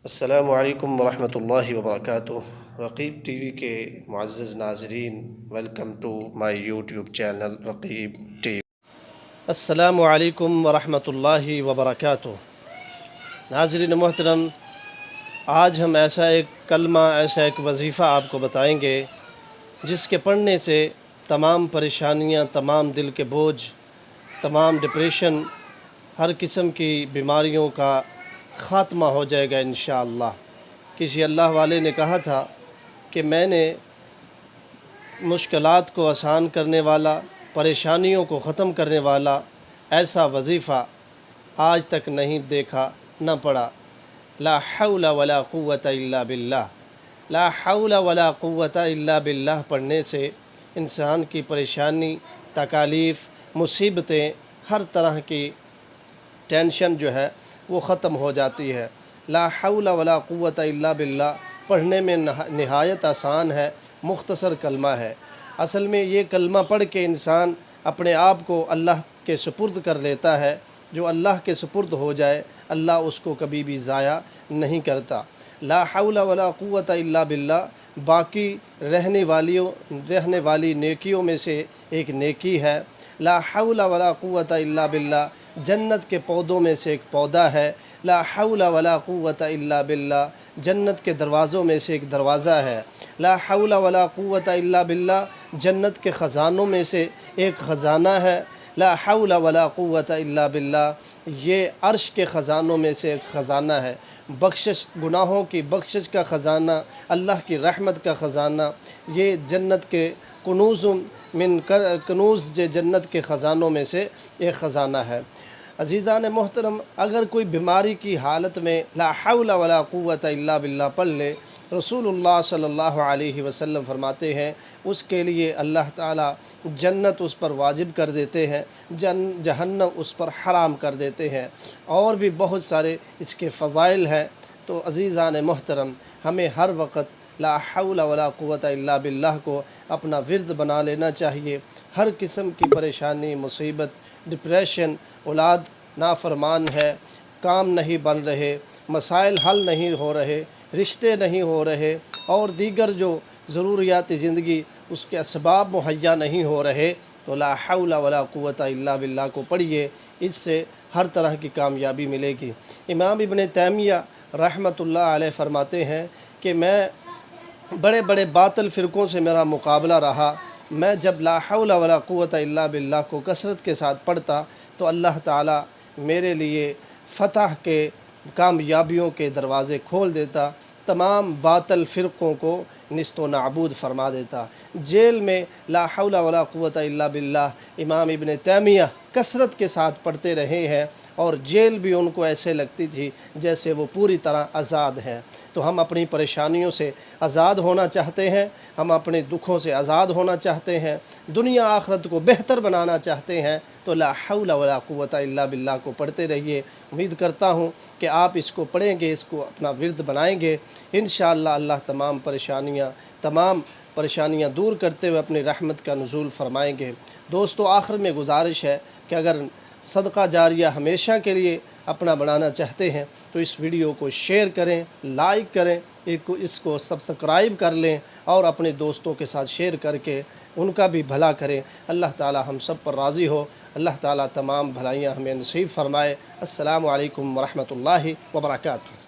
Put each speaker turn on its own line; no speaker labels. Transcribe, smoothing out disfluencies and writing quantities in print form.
السلام علیکم ورحمۃ اللہ وبرکاتہ۔ رقیب ٹی وی کے معزز ناظرین، welcome to my YouTube channel Raqeeb TV. السلام علیکم ورحمۃ اللہ وبرکاتہ۔ ناظرین محترم، آج ہم ایسا ایک کلمہ، ایسا ایک وظیفہ آپ کو بتائیں گے جس کے پڑھنے سے تمام پریشانیاں، تمام دل کے بوجھ، تمام ڈپریشن، ہر قسم کی بیماریوں کا خاتمہ ہو جائے گا انشاءاللہ۔ کسی اللہ والے نے کہا تھا کہ میں نے مشکلات کو آسان کرنے والا، پریشانیوں کو ختم کرنے والا ایسا وظیفہ آج تک نہیں دیکھا، نہ پڑھا۔ لا حول ولا قوت الا باللہ۔ لا حول ولا قوت الا باللہ پڑھنے سے انسان کی پریشانی، تکالیف، مصیبتیں، ہر طرح کی ٹینشن جو ہے وہ ختم ہو جاتی ہے۔ لا حول ولا قوت الا باللہ پڑھنے میں نہایت آسان ہے، مختصر کلمہ ہے۔ اصل میں یہ کلمہ پڑھ کے انسان اپنے آپ کو اللہ کے سپرد کر لیتا ہے۔ جو اللہ کے سپرد ہو جائے، اللہ اس کو کبھی بھی ضائع نہیں کرتا۔ لا حول ولا قوت الا باللہ باقی رہنے والی نیکیوں میں سے ایک نیکی ہے۔ لا حول ولا قوت الا باللہ جنت کے پودوں میں سے ایک پودا ہے۔ لا حول ولا قوت الا باللہ جنت کے دروازوں میں سے ایک دروازہ ہے۔ لا حول ولا قوت الا باللہ جنت کے خزانوں میں سے ایک خزانہ ہے۔ لا حول ولا قوت الا باللہ یہ عرش کے خزانوں میں سے ایک خزانہ ہے۔ بخشش، گناہوں کی بخشش کا خزانہ، اللہ کی رحمت کا خزانہ، یہ جنت کے کنوز جنت کے خزانوں میں سے ایک خزانہ ہے۔ عزیزان محترم، اگر کوئی بیماری کی حالت میں لا حول ولا قوت الا باللہ پڑھ لے، رسول اللہ صلی اللہ علیہ وسلم فرماتے ہیں اس کے لیے اللہ تعالیٰ جنت اس پر واجب کر دیتے ہیں، جہنم اس پر حرام کر دیتے ہیں، اور بھی بہت سارے اس کے فضائل ہیں۔ تو عزیزان محترم، ہمیں ہر وقت لا حول ولا قوت الا باللہ کو اپنا ورد بنا لینا چاہیے۔ ہر قسم کی پریشانی، مصیبت، ڈپریشن، اولاد نافرمان ہے، کام نہیں بن رہے، مسائل حل نہیں ہو رہے، رشتے نہیں ہو رہے، اور دیگر جو ضروریات زندگی اس کے اسباب مہیا نہیں ہو رہے، تو لا حول ولا قوت الا باللہ کو پڑھیے، اس سے ہر طرح کی کامیابی ملے گی۔ امام ابن تیمیہ رحمۃ اللہ علیہ فرماتے ہیں کہ میں بڑے بڑے باطل فرقوں سے میرا مقابلہ رہا، میں جب لا حول ولا قوت الا باللہ کو کثرت کے ساتھ پڑھتا تو اللہ تعالیٰ میرے لیے فتح کے، کامیابیوں کے دروازے کھول دیتا، تمام باطل فرقوں کو نیست و نابود فرما دیتا۔ جیل میں لا حول ولا قوت الا باللہ امام ابن تیمیہ کثرت کے ساتھ پڑھتے رہے ہیں، اور جیل بھی ان کو ایسے لگتی تھی جیسے وہ پوری طرح آزاد ہیں۔ تو ہم اپنی پریشانیوں سے آزاد ہونا چاہتے ہیں، ہم اپنے دکھوں سے آزاد ہونا چاہتے ہیں، دنیا آخرت کو بہتر بنانا چاہتے ہیں، تو لا حول ولا قوت الا باللہ کو پڑھتے رہیے۔ امید کرتا ہوں کہ آپ اس کو پڑھیں گے، اس کو اپنا ورد بنائیں گے، انشاءاللہ اللہ تمام پریشانیاں دور کرتے ہوئے اپنی رحمت کا نزول فرمائیں گے۔ دوستو، آخر میں گزارش ہے کہ اگر صدقہ جاریہ ہمیشہ کے لیے اپنا بنانا چاہتے ہیں تو اس ویڈیو کو شیئر کریں، لائک کریں، اس کو سبسکرائب کر لیں، اور اپنے دوستوں کے ساتھ شیئر کر کے ان کا بھی بھلا کریں۔ اللہ تعالی ہم سب پر راضی ہو، اللہ تعالی تمام بھلائیاں ہمیں نصیب فرمائے۔ السلام علیکم ورحمۃ اللہ وبرکاتہ۔